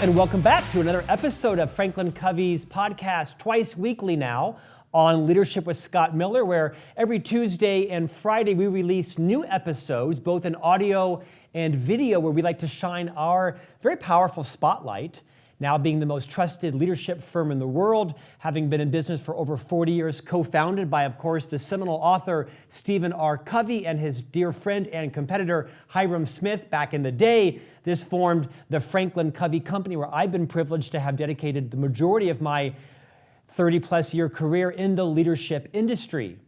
and welcome back to another episode of Franklin Covey's podcast, twice weekly now on Leadership with Scott Miller, where every Tuesday and Friday we release new episodes, both in audio and video, where we like to shine our very powerful spotlight. Now being the most trusted leadership firm in the world, having been in business for over 40 years, co-founded by, of course, the seminal author Stephen R. Covey and his dear friend and competitor Hiram Smith back in the day. This formed the Franklin Covey Company, where I've been privileged to have dedicated the majority of my 30-plus year career in the leadership industry.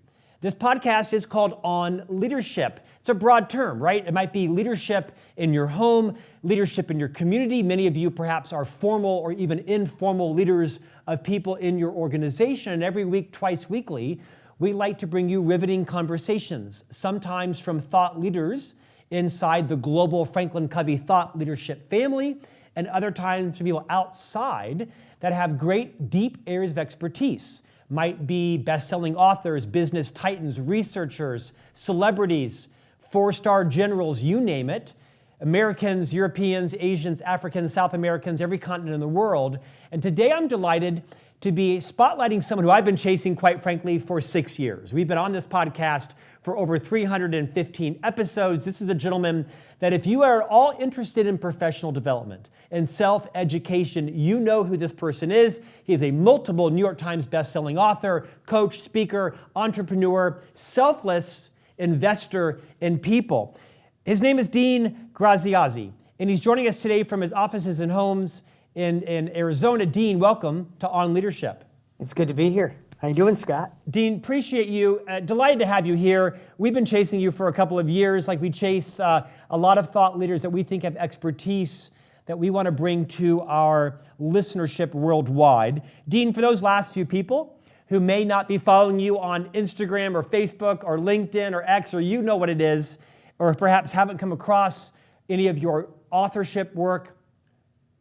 This podcast is called On Leadership. It's a broad term, right? It might be leadership in your home, leadership in your community. Many of you perhaps are formal or even informal leaders of people in your organization. And every week, twice weekly, we like to bring you riveting conversations, sometimes from thought leaders inside the global Franklin Covey thought leadership family, and other times from people outside that have great, deep areas of expertise. Might be best-selling authors, business titans, researchers, celebrities, four-star generals, you name it. Americans, Europeans, Asians, Africans, South Americans, every continent in the world. And today I'm delighted to be spotlighting someone who I've been chasing, quite frankly, for 6 years. We've been on this podcast for over 315 episodes. This is a gentleman that if you are all interested in professional development and self-education, you know who this person is. He is a multiple New York Times best-selling author, coach, speaker, entrepreneur, selfless investor in people. His name is Dean Graziosi, and he's joining us today from his offices and homes in Arizona. Dean, welcome to On Leadership. It's good to be here. How you doing, Scott? Dean, appreciate you. Delighted to have you here. We've been chasing you for a couple of years, like we chase a lot of thought leaders that we think have expertise that we want to bring to our listenership worldwide. Dean, for those last few people who may not be following you on Instagram or Facebook or LinkedIn or X, or you know what it is, or perhaps haven't come across any of your authorship work,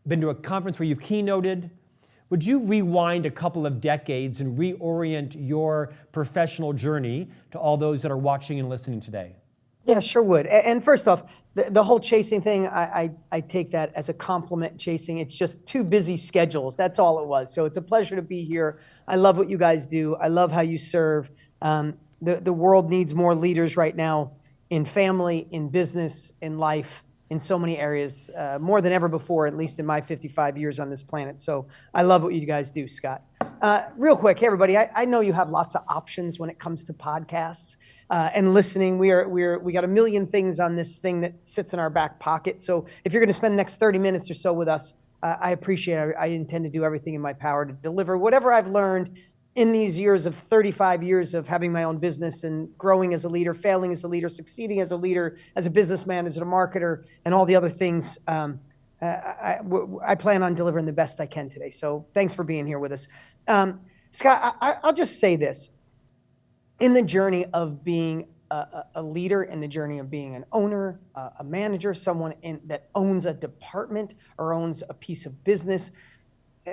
been to a conference where you've keynoted, would you rewind a couple of decades and reorient your professional journey to all those that are watching and listening today? Yeah, sure would. And first off, the whole chasing thing, I take that as a compliment, chasing. It's just two busy schedules. That's all it was. So it's a pleasure to be here. I love what you guys do. I love how you serve. The world needs more leaders right now in family, in business, in life, in so many areas, more than ever before, at least in my 55 years on this planet. So I love what you guys do, Scott. Real quick, hey everybody, I know you have lots of options when it comes to podcasts and listening. We got a million things on this thing that sits in our back pocket. So if you're gonna spend the next 30 minutes or so with us, I appreciate it. I intend to do everything in my power to deliver whatever I've learned in these years of 35 years of having my own business and growing as a leader, failing as a leader, succeeding as a leader, as a businessman, as a marketer, and all the other things. I plan on delivering the best I can today. So thanks for being here with us. Scott, I'll just say this. In the journey of being a leader, in the journey of being an owner, a manager, someone that owns a department or owns a piece of business,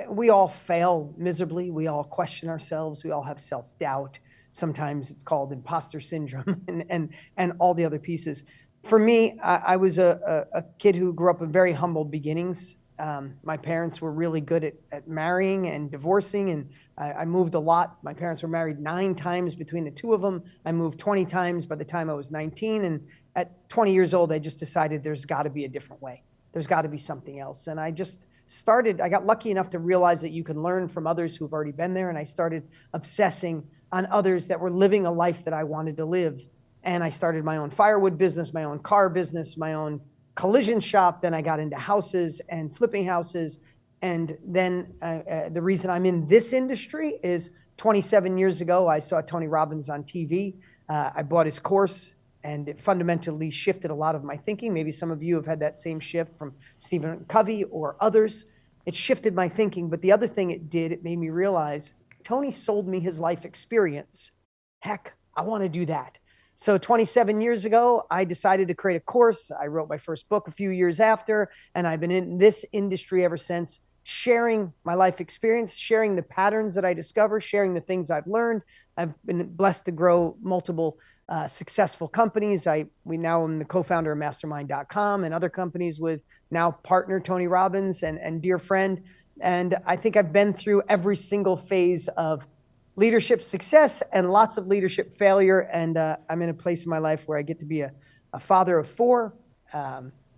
we all fail miserably. We all question ourselves. We all have self-doubt. Sometimes it's called imposter syndrome and all the other pieces. For me, I was a kid who grew up in very humble beginnings. My parents were really good at marrying and divorcing, and I moved a lot. My parents were married 9 times between the two of them. I moved 20 times by the time I was 19, and at 20 years old, I just decided there's got to be a different way. There's got to be something else, and I got lucky enough to realize that you can learn from others who've already been there, and I started obsessing on others that were living a life that I wanted to live. And I started my own firewood business, my own car business, my own collision shop. Then I got into houses and flipping houses. And then the reason I'm in this industry is 27 years ago, I saw Tony Robbins on TV. I bought his course, and it fundamentally shifted a lot of my thinking. Maybe some of you have had that same shift from Stephen Covey or others. It shifted my thinking, but the other thing it did, it made me realize Tony sold me his life experience. Heck, I want to do that. So 27 years ago, I decided to create a course. I wrote my first book a few years after, and I've been in this industry ever since. sharing my life experience, sharing the patterns that I discover, sharing the things I've learned. I've been blessed to grow multiple successful companies. We now am the co-founder of Mastermind.com and other companies with now partner Tony Robbins and dear friend. And I think I've been through every single phase of leadership success and lots of leadership failure. And I'm in a place in my life where I get to be a father of four,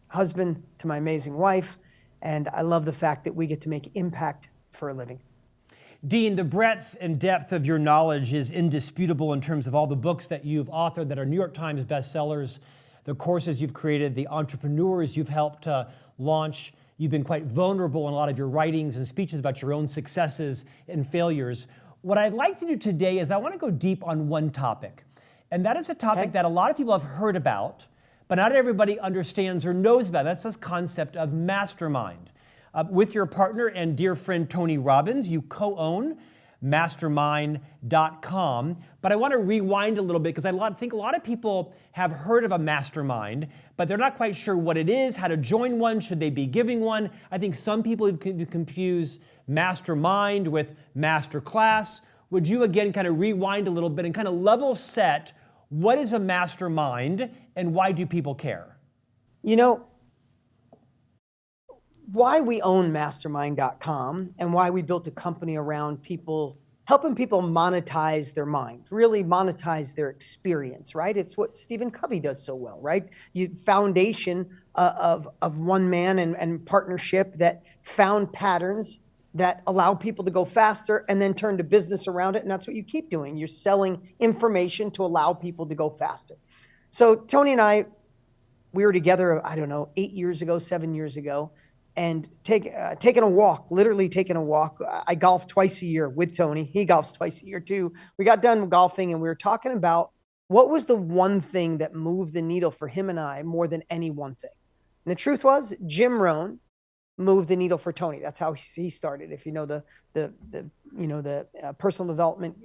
husband to my amazing wife. And I love the fact that we get to make impact for a living. Dean, the breadth and depth of your knowledge is indisputable in terms of all the books that you've authored that are New York Times bestsellers, the courses you've created, the entrepreneurs you've helped launch. You've been quite vulnerable in a lot of your writings and speeches about your own successes and failures. What I'd like to do today is I want to go deep on one topic. And that is a topic that a lot of people have heard about, but not everybody understands or knows about. That's this concept of mastermind. With your partner and dear friend Tony Robbins, you co-own mastermind.com. But I want to rewind a little bit because I think a lot of people have heard of a mastermind, but they're not quite sure what it is, how to join one, should they be giving one. I think some people have confused mastermind with masterclass. Would you again kind of rewind a little bit and kind of level set what is a mastermind and why do people care? You know, why we own mastermind.com and why we built a company around people, helping people monetize their mind, really monetize their experience, right? It's what Stephen Covey does so well, right? Foundation of one man and partnership that found patterns that allow people to go faster and then turn to business around it. And that's what you keep doing. You're selling information to allow people to go faster. So Tony and I, we were together, I don't know, 7 years ago, and taking a walk, literally taking a walk. I golf twice a year with Tony. He golfs twice a year too. We got done golfing and we were talking about what was the one thing that moved the needle for him and I more than any one thing. And the truth was, Jim Rohn moved the needle for Tony. That's how he started. If you know the personal development,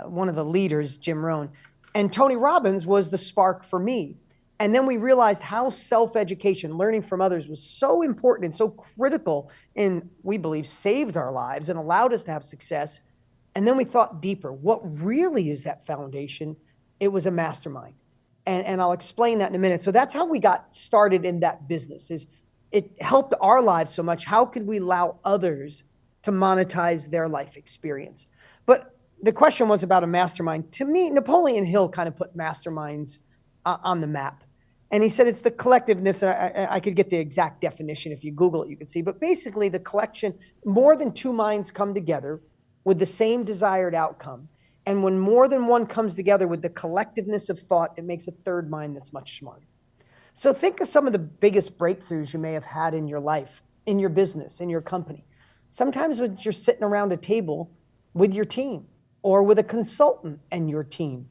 one of the leaders, Jim Rohn, and Tony Robbins was the spark for me. And then we realized how self-education, learning from others, was so important and so critical and we believe saved our lives and allowed us to have success. And then we thought deeper. What really is that foundation? It was a mastermind. And I'll explain that in a minute. So that's how we got started in that business. Is it helped our lives so much. How could we allow others to monetize their life experience? But the question was about a mastermind. To me, Napoleon Hill kind of put masterminds on the map. And he said it's the collectiveness, and I could get the exact definition. If you Google it, you can see. But basically, the collection, more than two minds come together with the same desired outcome. And when more than one comes together with the collectiveness of thought, it makes a third mind that's much smarter. So think of some of the biggest breakthroughs you may have had in your life, in your business, in your company. Sometimes when you're sitting around a table with your team, or with a consultant and your team,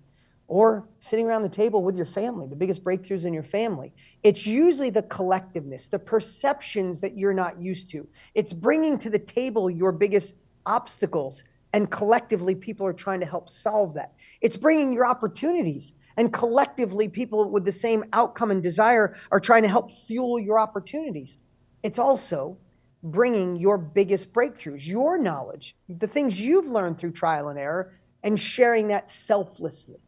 or sitting around the table with your family, the biggest breakthroughs in your family. It's usually the collectiveness, the perceptions that you're not used to. It's bringing to the table your biggest obstacles, and collectively people are trying to help solve that. It's bringing your opportunities, and collectively people with the same outcome and desire are trying to help fuel your opportunities. It's also bringing your biggest breakthroughs, your knowledge, the things you've learned through trial and error, and sharing that selflessly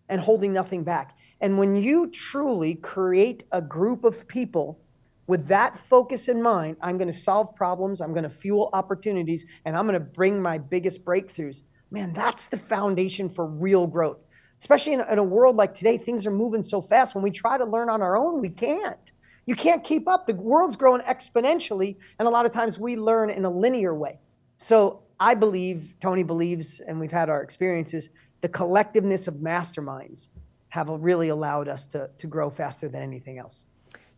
and holding nothing back. And when you truly create a group of people with that focus in mind, I'm going to solve problems, I'm going to fuel opportunities, and I'm going to bring my biggest breakthroughs. Man, that's the foundation for real growth. Especially in a world like today, things are moving so fast. When we try to learn on our own, we can't. You can't keep up. The world's growing exponentially, and a lot of times we learn in a linear way. So I believe, Tony believes, and we've had our experiences, the collectiveness of masterminds have really allowed us to grow faster than anything else.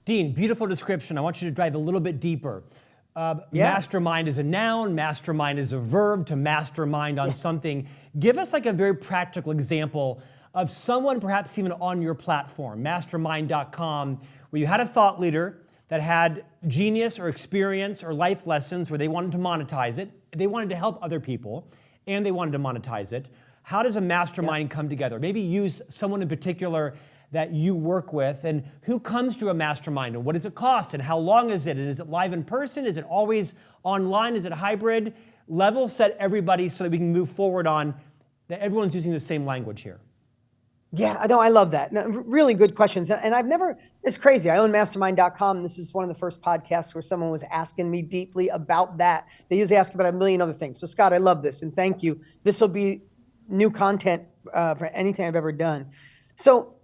Dean, beautiful description. I want you to dive a little bit deeper. Mastermind is a noun, mastermind is a verb, to mastermind on something. Give us like a very practical example of someone perhaps even on your platform, mastermind.com, where you had a thought leader that had genius or experience or life lessons where they wanted to monetize it, they wanted to help other people, and they wanted to monetize it. How does a mastermind come together? Maybe use someone in particular that you work with, and who comes to a mastermind, and what does it cost, and how long is it, and is it live in person, is it always online, is it hybrid? Level set everybody so that we can move forward on that everyone's using the same language here. Yeah, I know. I love that. No, really good questions. And I've never, it's crazy. I own mastermind.com. This is one of the first podcasts where someone was asking me deeply about that. They usually ask about a million other things. So Scott, I love this. And thank you. This will be new content for anything I've ever done. So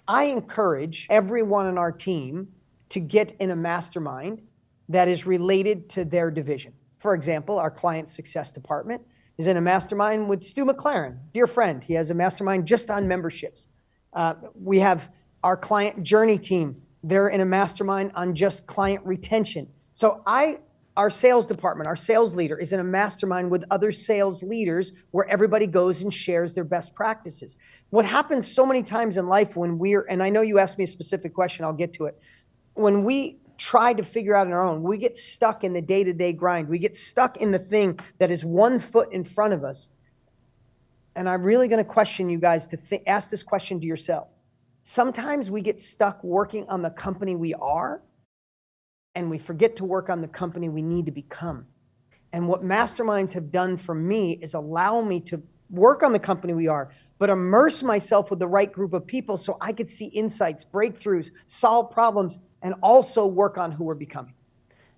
I encourage everyone on our team to get in a mastermind that is related to their division. For example, our client success department is in a mastermind with Stu McLaren, dear friend. He has a mastermind just on memberships. We have our client journey team. They're in a mastermind on just client retention. So our sales department, our sales leader is in a mastermind with other sales leaders where everybody goes and shares their best practices. What happens so many times in life when and I know you asked me a specific question, I'll get to it. When we try to figure out on our own, we get stuck in the day-to-day grind. We get stuck in the thing that is 1 foot in front of us. And I'm really going to question you guys to ask this question to yourself. Sometimes we get stuck working on the company we are, and we forget to work on the company we need to become. And what masterminds have done for me is allow me to work on the company we are, but immerse myself with the right group of people so I could see insights, breakthroughs, solve problems, and also work on who we're becoming.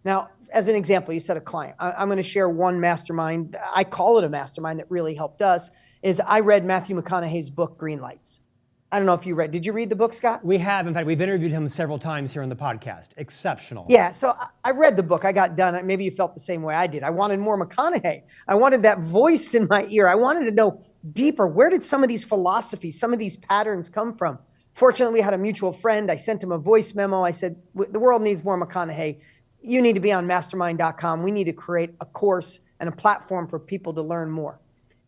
Now, as an example, you said a client. I'm going to share one mastermind. I call it a mastermind that really helped us. Is I read Matthew McConaughey's book, Green Lights. I don't know if you read. Did you read the book, Scott? We have. In fact, we've interviewed him several times here on the podcast. Exceptional. Yeah, so I read the book. I got done. Maybe you felt the same way I did. I wanted more McConaughey. I wanted that voice in my ear. I wanted to know deeper. Where did some of these philosophies, some of these patterns come from? Fortunately, we had a mutual friend. I sent him a voice memo. I said, the world needs more McConaughey. You need to be on mastermind.com. We need to create a course and a platform for people to learn more.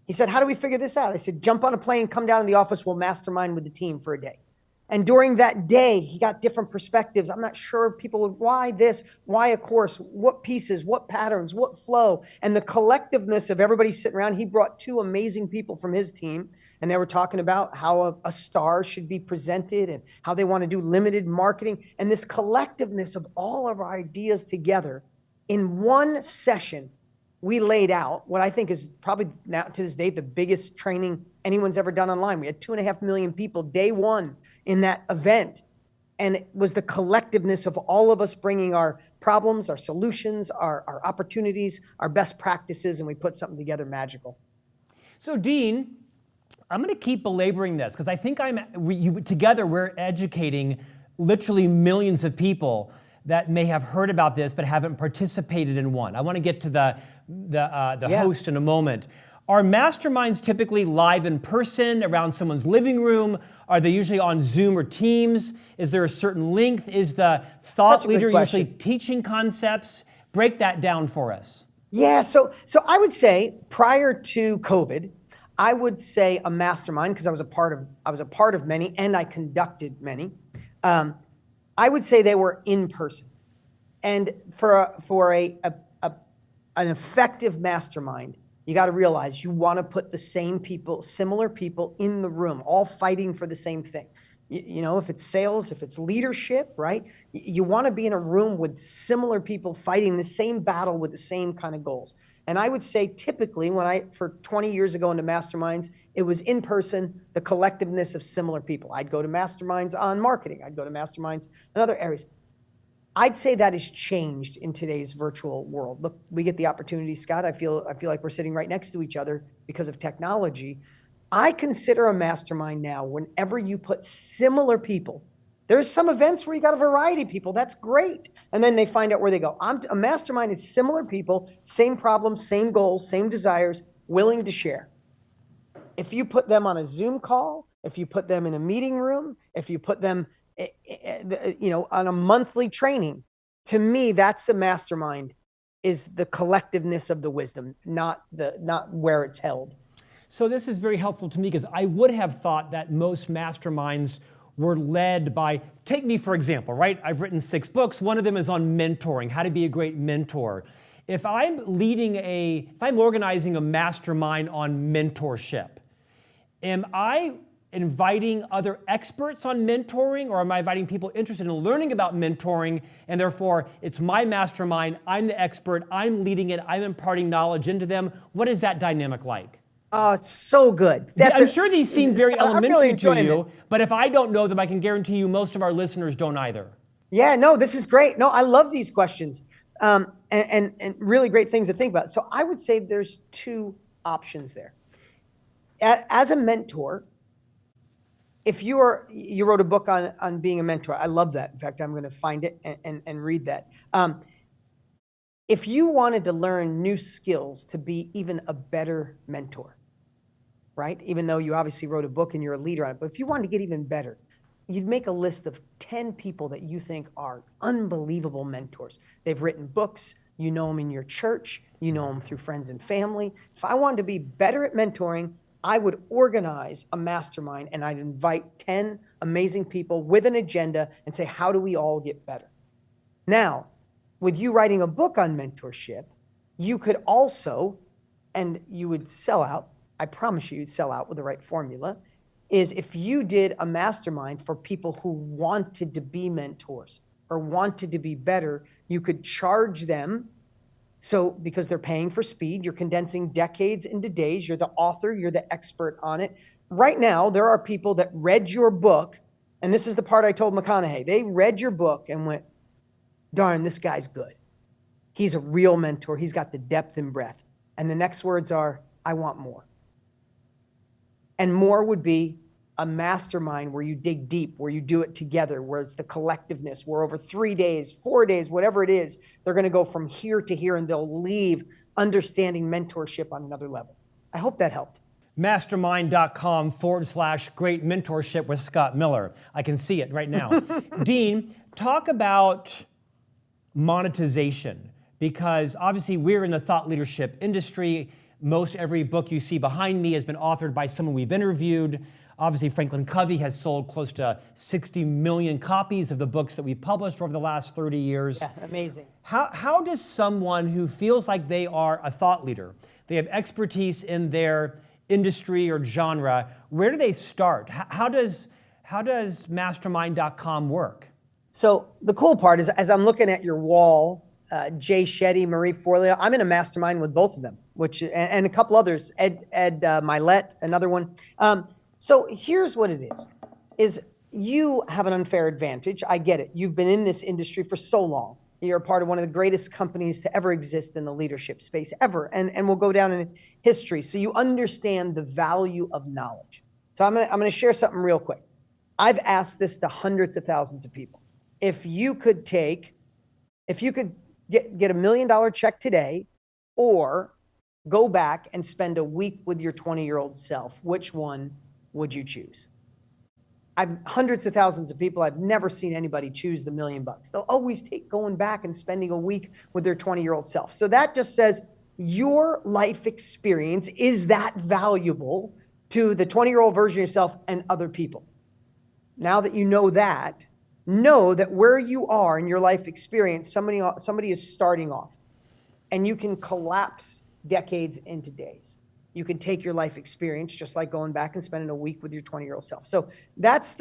He said, how do we figure this out? I said, jump on a plane, come down to the office. We'll mastermind with the team for a day. And during that day, he got different perspectives. I'm not sure people would, why this, why a course, what pieces, what patterns, what flow, and the collectiveness of everybody sitting around. He brought 2 amazing people from his team, and they were talking about how a star should be presented and how they want to do limited marketing. And this collectiveness of all of our ideas together in one session, we laid out what I think is probably now to this date the biggest training anyone's ever done online. We had 2.5 million people day one in that event. And it was the collectiveness of all of us bringing our problems, our solutions, our opportunities, our best practices, and we put something together magical. So Dean, I'm going to keep belaboring this because I think together we're educating literally millions of people that may have heard about this but haven't participated in one. I want to get to the host in a moment. Are masterminds typically live in person around someone's living room? Are they usually on Zoom or Teams? Is there a certain length? Is the thought leader usually teaching concepts? Break that down for us. Yeah, so I would say prior to COVID, I would say a mastermind, because I was a part of many and I conducted many. I would say they were in person. And for an effective mastermind, you got to realize you want to put the same people, similar people in the room, all fighting for the same thing. You know, if it's sales, if it's leadership, right? You want to be in a room with similar people fighting the same battle with the same kind of goals. And I would say typically for 20 years ago into masterminds, it was in person, the collectiveness of similar people. I'd go to masterminds on marketing. I'd go to masterminds in other areas. I'd say that has changed in today's virtual world. Look, we get the opportunity, Scott. I feel like we're sitting right next to each other because of technology. I consider a mastermind now whenever you put similar people. There's some events where you got a variety of people. That's great. And then they find out where they go. A mastermind is similar people, same problems, same goals, same desires, willing to share. If you put them on a Zoom call, if you put them in a meeting room, if you put them on a monthly training, to me, that's the mastermind, is the collectiveness of the wisdom, not where it's held. So this is very helpful to me because I would have thought that most masterminds were led by, take me for example, right? I've written 6 books. One of them is on mentoring, how to be a great mentor. If I'm organizing a mastermind on mentorship, am I inviting other experts on mentoring, or am I inviting people interested in learning about mentoring, and therefore it's my mastermind, I'm the expert, I'm leading it, I'm imparting knowledge into them? What is that dynamic like? Oh, it's so good. I'm sure these seem very I'm really elementary to enjoying you, this. but if I don't know them, I can guarantee you most of our listeners don't either. Yeah, no, this is great. No, I love these questions, and really great things to think about. So I would say there's two options there. As a mentor, if you wrote a book on being a mentor, I love that. In fact, I'm going to find it and read that. If you wanted to learn new skills to be even a better mentor, right? Even though you obviously wrote a book and you're a leader on it, but if you wanted to get even better, you'd make a list of 10 people that you think are unbelievable mentors. They've written books, you know them in your church, you know them through friends and family. If I wanted to be better at mentoring, I would organize a mastermind and I'd invite 10 amazing people with an agenda and say, how do we all get better? Now, with you writing a book on mentorship, you could also, and you would sell out, I promise you'd sell out with the right formula, is if you did a mastermind for people who wanted to be mentors or wanted to be better, you could charge them. So because they're paying for speed, you're condensing decades into days, you're the author, you're the expert on it. Right now, there are people that read your book, and this is the part I told McConaughey. They read your book and went, darn, this guy's good. He's a real mentor. He's got the depth and breadth. And the next words are, I want more. And more would be a mastermind where you dig deep, where you do it together, where it's the collectiveness, where over 3 days, 4 days, whatever it is, they're going to go from here to here and they'll leave understanding mentorship on another level. I hope that helped. Mastermind.com/great mentorship with Scott Miller. I can see it right now. Dean, talk about monetization, because obviously we're in the thought leadership industry. Most every book you see behind me has been authored by someone we've interviewed. Obviously, Franklin Covey has sold close to 60 million copies of the books that we've published over the last 30 years. Yeah, amazing. How does someone who feels like they are a thought leader, they have expertise in their industry or genre, where do they start? How does mastermind.com work? So the cool part is, as I'm looking at your wall, Jay Shetty, Marie Forleo, I'm in a mastermind with both of them, and a couple others, Ed Milet, another one. So here's what it is you have an unfair advantage. I get it. You've been in this industry for so long. You're a part of one of the greatest companies to ever exist in the leadership space ever, and will go down in history. So you understand the value of knowledge. So I'm gonna share something real quick. I've asked this to hundreds of thousands of people. If you could get a $1 million check today, or go back and spend a week with your 20-year-old self, which one would you choose? I've hundreds of thousands of people. I've never seen anybody choose the $1 million. They'll always take going back and spending a week with their 20-year-old self. So that just says your life experience is that valuable to the 20-year-old version of yourself and other people. Now that you know that where you are in your life experience, somebody is starting off, and you can collapse decades into days. You can take your life experience, just like going back and spending a week with your 20-year-old self. So that's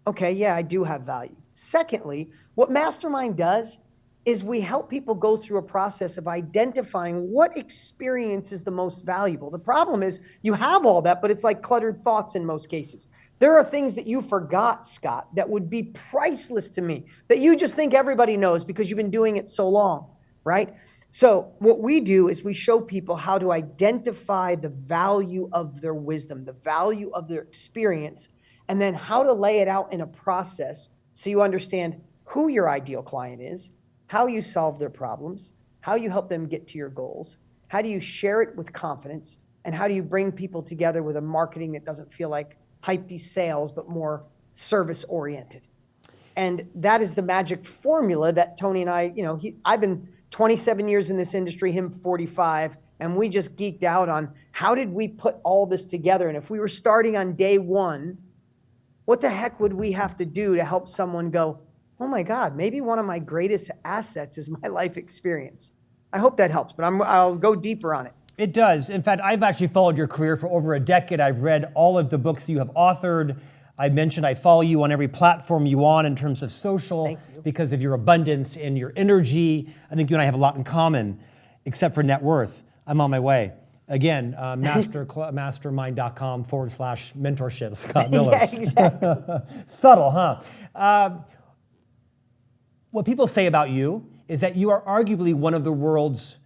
okay, yeah, I do have value. Secondly, what Mastermind does is we help people go through a process of identifying what experience is the most valuable. The problem is you have all that, but it's like cluttered thoughts in most cases. There are things that you forgot, Scott, that would be priceless to me, that you just think everybody knows because you've been doing it so long, right? So what we do is we show people how to identify the value of their wisdom, the value of their experience, and then how to lay it out in a process so you understand who your ideal client is, how you solve their problems, how you help them get to your goals, how do you share it with confidence, and how do you bring people together with a marketing that doesn't feel like hypey sales, but more service-oriented. And that is the magic formula that Tony and I, I've been 27 years in this industry, him 45, and we just geeked out on how did we put all this together? And if we were starting on day one, what the heck would we have to do to help someone go, oh my God, maybe one of my greatest assets is my life experience. I hope that helps, but I'll go deeper on it. It does. In fact, I've actually followed your career for over a decade. I've read all of the books you have authored. I mentioned I follow you on every platform you on in terms of social because of your abundance and your energy. I think you and I have a lot in common, except for net worth. I'm on my way. Again, mastermind.com/mentorship, Scott Miller. Yeah, exactly. Subtle, huh? What people say about you is that you are arguably one of the world's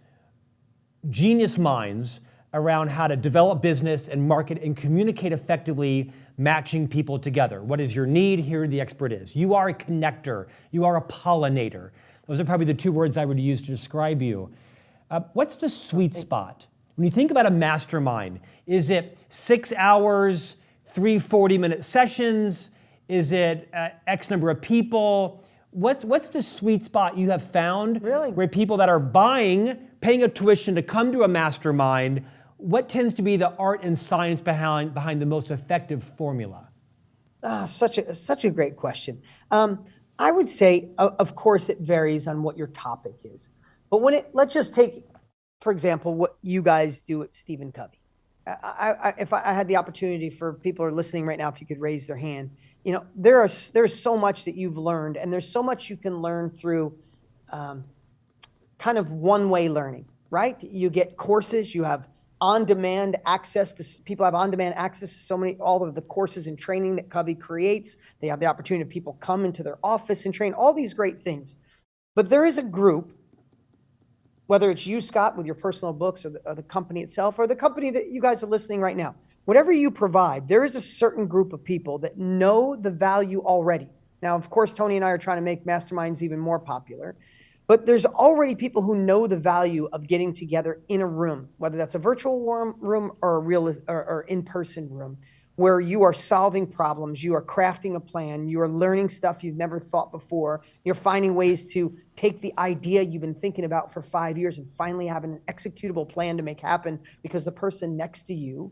genius minds around how to develop business and market and communicate effectively, matching people together. What is your need? Here the expert is. You are a connector. You are a pollinator. Those are probably the two words I would use to describe you. What's the sweet spot? When you think about a mastermind, is it 6 hours, 3 40-minute sessions? Is it X number of people? What's the sweet spot you have found where people that are paying a tuition to come to a mastermind, what tends to be the art and science behind the most effective formula? Such a great question. I would say, of course, it varies on what your topic is. But let's just take, for example, what you guys do at Stephen Covey. If I had the opportunity for people who are listening right now, if you could raise their hand, there's so much that you've learned, and there's so much you can learn through kind of one-way learning, right? You get courses, you have on-demand access to, people have on-demand access to all of the courses and training that Covey creates. They have the opportunity of people come into their office and train, all these great things. But there is a group, whether it's you, Scott, with your personal books, or the company itself, or the company that you guys are listening right now, whatever you provide, there is a certain group of people that know the value already. Now, of course, Tony and I are trying to make masterminds even more popular, but there's already people who know the value of getting together in a room, whether that's a virtual room or a real or in-person room, where you are solving problems, you are crafting a plan, you are learning stuff you've never thought before, you're finding ways to take the idea you've been thinking about for 5 years and finally have an executable plan to make happen because the person next to you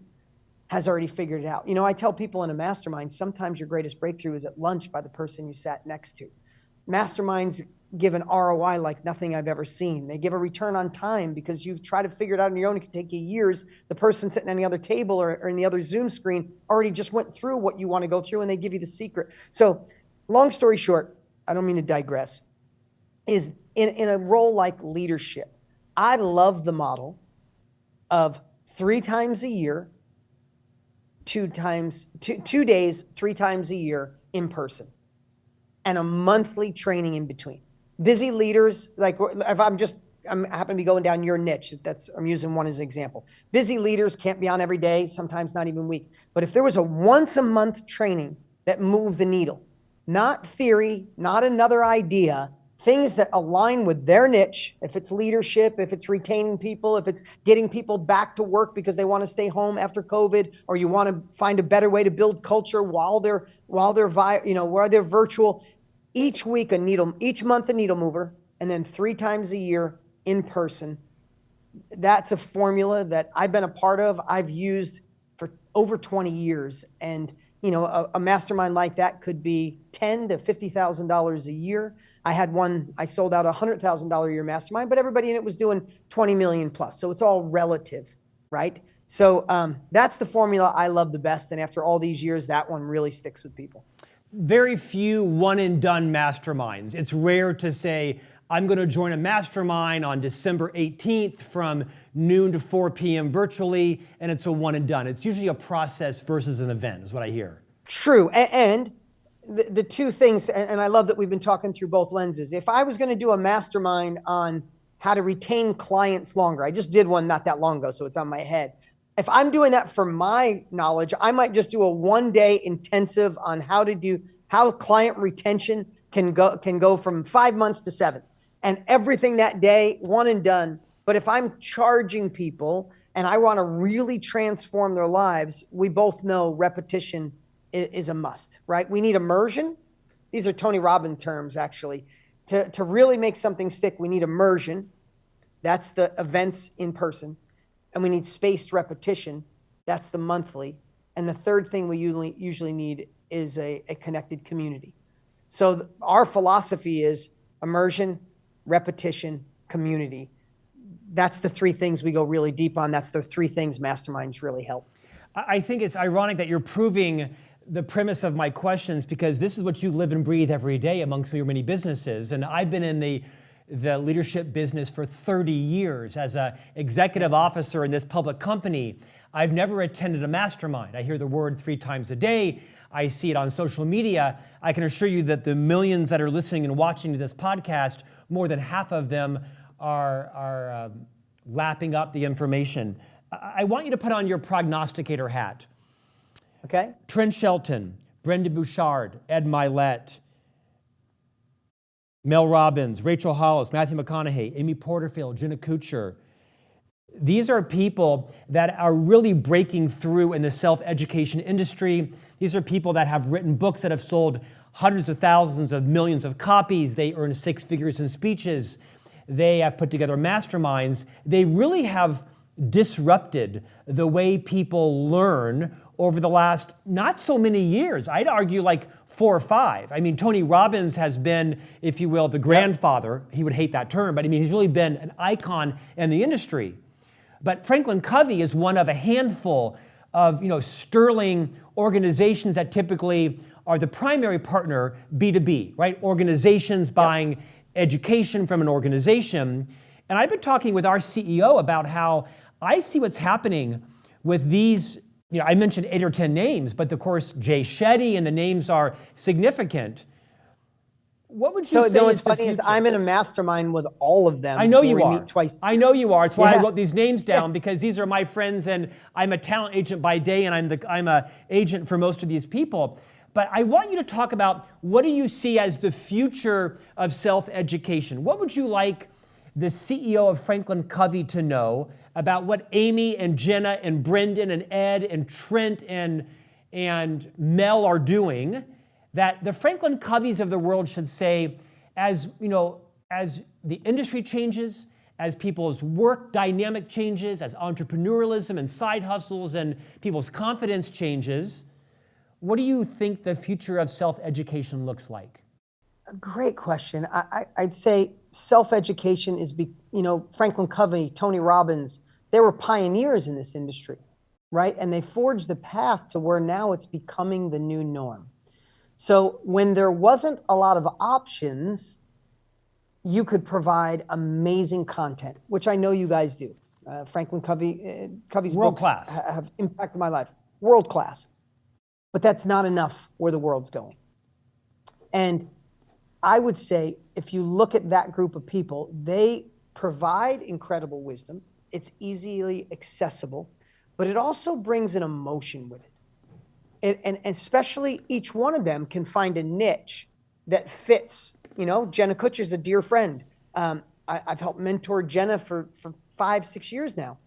has already figured it out. I tell people in a mastermind, sometimes your greatest breakthrough is at lunch by the person you sat next to. Masterminds give an ROI like nothing I've ever seen. They give a return on time because you try to figure it out on your own. It can take you years. The person sitting on the other table or in the other Zoom screen already just went through what you want to go through, and they give you the secret. So long story short, I don't mean to digress, is in a role like leadership, I love the model of 3 times a year, 2 days, 3 times a year in person, and a monthly training in between. Busy leaders, like if I happen to be going down your niche, I'm using one as an example. Busy leaders can't be on every day, sometimes not even week. But if there was a once a month training that moved the needle, not theory, not another idea, things that align with their niche, if it's leadership, if it's retaining people, if it's getting people back to work because they want to stay home after COVID, or you want to find a better way to build culture while they're virtual. Each month a needle mover, and then 3 times a year in person. That's a formula that I've been a part of. I've used for over 20 years. And a mastermind like that could be $10,000 to $50,000 a year. I had one, I sold out $100,000 a year mastermind, but everybody in it was doing 20 million plus. So it's all relative, right? So that's the formula I love the best. And after all these years, that one really sticks with people. Very few one and done masterminds. It's rare to say, I'm going to join a mastermind on December 18th from noon to 4 p.m. virtually, and it's a one and done. It's usually a process versus an event, is what I hear. True. And the two things, and I love that we've been talking through both lenses. If I was going to do a mastermind on how to retain clients longer, I just did one not that long ago, so it's on my head. If I'm doing that for my knowledge, I might just do a 1-day intensive on how client retention can go from 5 months to 7, and everything that day, one and done. But if I'm charging people and I want to really transform their lives, we both know repetition is a must, right? We need immersion. These are Tony Robbins terms, actually. To really make something stick, we need immersion. That's the events in person. And we need spaced repetition. That's the monthly. And the third thing we usually need is a connected community. So our philosophy is immersion, repetition, community. that's the three things we go really deep on. That's the three things masterminds really help. I think it's ironic that you're proving the premise of my questions, because this is what you live and breathe every day amongst your many businesses. And I've been in the leadership business for 30 years as an executive officer in this public company. I've never attended a mastermind. I hear the word 3 times a day. I see it on social media. I can assure you that the millions that are listening and watching to this podcast, more than half of them are lapping up the information. I want you to put on your prognosticator hat. Okay. Trent Shelton, Brendan Bouchard, Ed Milet, Mel Robbins, Rachel Hollis, Matthew McConaughey, Amy Porterfield, Jenna Kutcher. These are people that are really breaking through in the self-education industry. These are people that have written books that have sold hundreds of thousands of millions of copies. They earn 6 figures in speeches. They have put together masterminds. They really have disrupted the way people learn over the last not so many years. I'd argue like 4 or 5. I mean, Tony Robbins has been, if you will, the grandfather. He would hate that term, but I mean, he's really been an icon in the industry. But Franklin Covey is one of a handful of sterling organizations that typically are the primary partner B2B, right? Organizations buying education from an organization. And I've been talking with our CEO about how I see what's happening with these. I mentioned 8 or 10 names, but of course, Jay Shetty, and the names are significant. What would you say what's is the funny is future? I'm in a mastermind with all of them. I know you We are. meet twice. I know you are. It's why I Yeah. wrote these names down, because these are my friends, and I'm a talent agent by day, and I'm an agent for most of these people. But I want you to talk about, what do you see as the future of self-education? What would you like the CEO of Franklin Covey to know about what Amy and Jenna and Brendan and Ed and Trent and Mel are doing, that the Franklin Coveys of the world should say, as the industry changes, as people's work dynamic changes, as entrepreneurialism and side hustles and people's confidence changes, what do you think the future of self-education looks like? A great question. I'd say self-education is, Franklin Covey, Tony Robbins, they were pioneers in this industry, right? And they forged the path to where now it's becoming the new norm. So when there wasn't a lot of options, you could provide amazing content, which I know you guys do. Franklin Covey's World books class. Have impacted my life. World class. But that's not enough where the world's going. And I would say, if you look at that group of people, they provide incredible wisdom. It's easily accessible, but it also brings an emotion with it. And especially each one of them can find a niche that fits. Jenna Kutcher's a dear friend. I've helped mentor Jenna for 5-6 years now.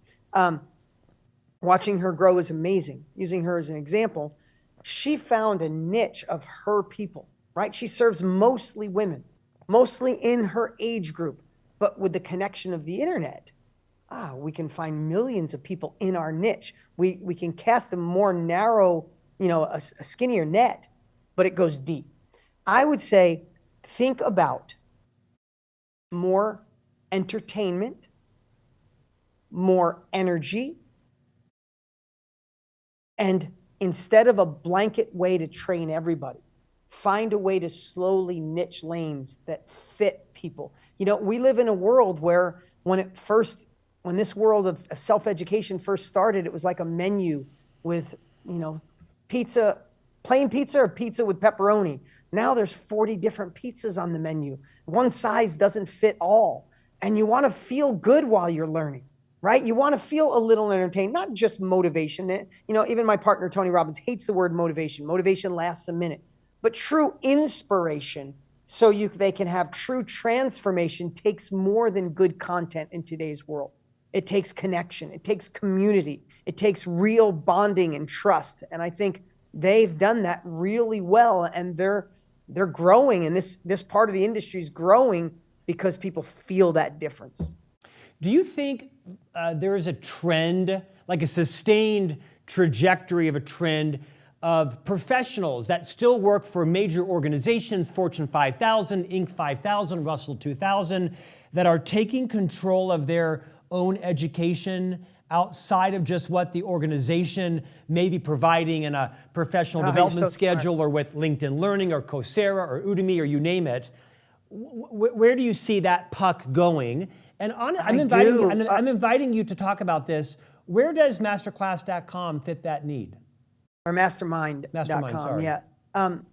Watching her grow is amazing. Using her as an example, she found a niche of her people, right? She serves mostly women, mostly in her age group, but with the connection of the internet, we can find millions of people in our niche. We can cast a more narrow, a skinnier net, but it goes deep. I would say, think about more entertainment, more energy, and instead of a blanket way to train everybody, find a way to slowly niche lanes that fit people. We live in a world where when this world of self-education first started, it was like a menu with, pizza, plain pizza or pizza with pepperoni. Now there's 40 different pizzas on the menu. One size doesn't fit all. And you want to feel good while you're learning, right? You want to feel a little entertained, not just motivation. Even my partner, Tony Robbins, hates the word motivation. Motivation lasts a minute. But true inspiration, so they can have true transformation, takes more than good content in today's world. It takes connection. It takes community. It takes real bonding and trust. And I think they've done that really well. And they're growing. And this part of the industry is growing because people feel that difference. Do you think there is a trend, like a sustained trajectory of a trend of professionals that still work for major organizations, Fortune 5000, Inc. 5000, Russell 2000, that are taking control of their own education outside of just what the organization may be providing in a professional development schedule or with LinkedIn Learning or Coursera or Udemy or you name it. Where do you see that puck going? And I'm inviting you to talk about this. Where does masterclass.com fit that need? Or mastermind.com. Mastermind, sorry. Yeah.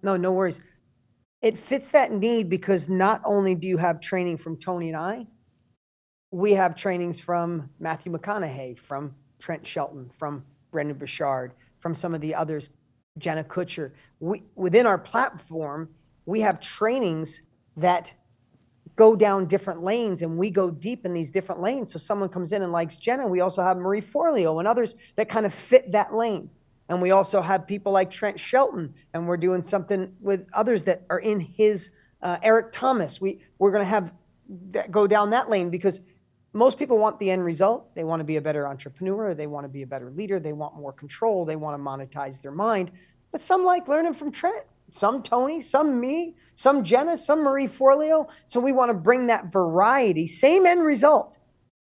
No worries. It fits that need because not only do you have training from Tony and I, we have trainings from Matthew McConaughey, from Trent Shelton, from Brendan Burchard, from some of the others, Jenna Kutcher. Within our platform, we have trainings that go down different lanes, and we go deep in these different lanes. So someone comes in and likes Jenna. We also have Marie Forleo and others that kind of fit that lane. And we also have people like Trent Shelton, and we're doing something with others that are in his, Eric Thomas. We're going to have that go down that lane because most people want the end result. They want to be a better entrepreneur. They want to be a better leader. They want more control. They want to monetize their mind. But some like learning from Trent, some Tony, some me, some Jenna, some Marie Forleo. So we want to bring that variety, same end result,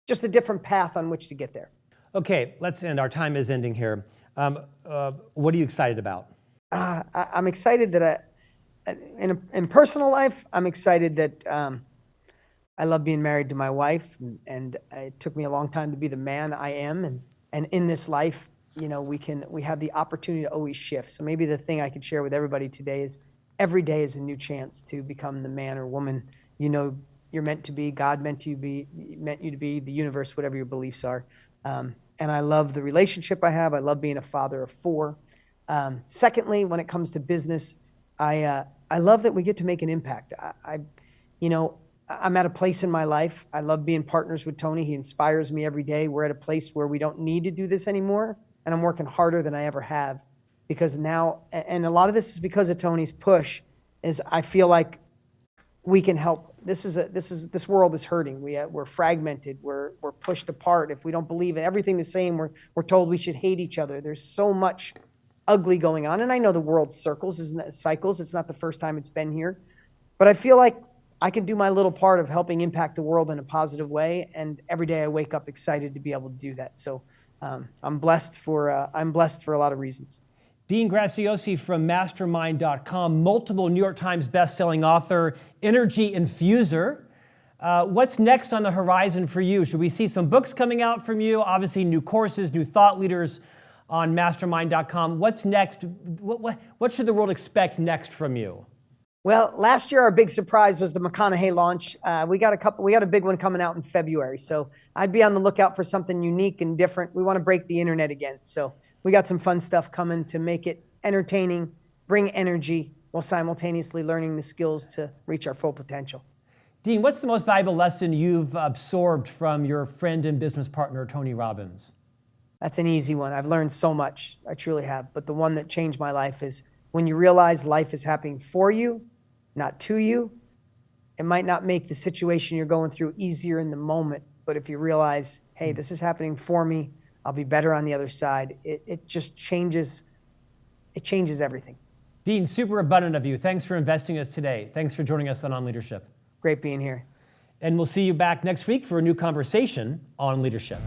just a different path on which to get there. Okay, let's end. Our time is ending here. What are you excited about? I'm excited that in personal life, I'm excited that I love being married to my wife, and it took me a long time to be the man I am. And in this life, you know, we have the opportunity to always shift. So maybe the thing I could share with everybody today is every day is a new chance to become the man or woman you know you're meant to be. God meant you to be, the universe, whatever your beliefs are. And I love the relationship I have. I love being a father of 4. Secondly, when it comes to business, I love that we get to make an impact. I'm at a place in my life. I love being partners with Tony. He inspires me every day. We're at a place where we don't need to do this anymore, and I'm working harder than I ever have because now, and a lot of this is because of Tony's push, is I feel like we can help. This world is hurting. We're fragmented. We're pushed apart. If we don't believe in everything the same, we're told we should hate each other. There's so much ugly going on, and I know the world cycles. It's not the first time it's been here, but I feel like I can do my little part of helping impact the world in a positive way, and every day I wake up excited to be able to do that. So I'm blessed for a lot of reasons. Dean Graziosi from mastermind.com, multiple New York Times bestselling author, energy infuser. What's next on the horizon for you? Should we see some books coming out from you? Obviously, new courses, new thought leaders on mastermind.com. What's next? What should the world expect next from you? Well, last year our big surprise was the McConaughey launch. We got a big one coming out in February. So I'd be on the lookout for something unique and different. We want to break the internet again. So we got some fun stuff coming to make it entertaining, bring energy, while simultaneously learning the skills to reach our full potential. Dean, what's the most valuable lesson you've absorbed from your friend and business partner, Tony Robbins? That's an easy one. I've learned so much. I truly have. But the one that changed my life is when you realize life is happening for you, not to you. It might not make the situation you're going through easier in the moment, but if you realize, hey, this is happening for me, I'll be better on the other side. It just changes. It changes everything. Dean, super abundant of you. Thanks for investing in us today. Thanks for joining us on Leadership. Great being here. And we'll see you back next week for a new conversation on leadership.